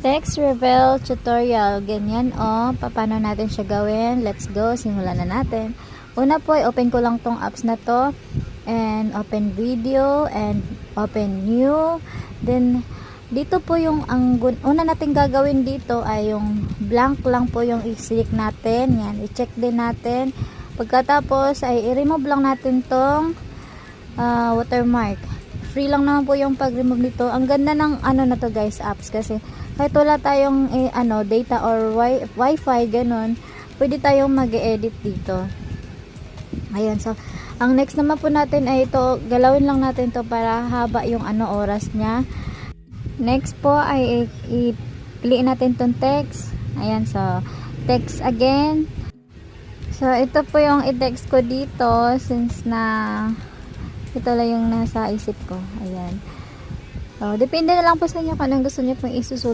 Text reveal tutorial. Ganyan paano natin siya gawin. Let's go, simulan na natin. Una po, open ko lang tong apps na to. And open video and open new. Then, dito po yung una natin gagawin dito ay yung blank lang po yung i-select natin. Yan, i-check din natin. Pagkatapos ay i-remove lang natin tong watermark. Free lang naman po yung pag-remove nito. Ang ganda ng na to guys, apps, kasi kahit wala tayong data or wifi ganun, pwede tayong mag-edit dito. Ayun, so ang next naman po natin ay ito, galawin lang natin to para haba yung oras niya. Next po ay i-piliin natin tong text. Ayan, so text again. So ito po yung i-text ko dito since na ito lang yung nasa isip ko. Ayan. So, depende na lang po sa inyo kung anong gusto niyo pong isusulat.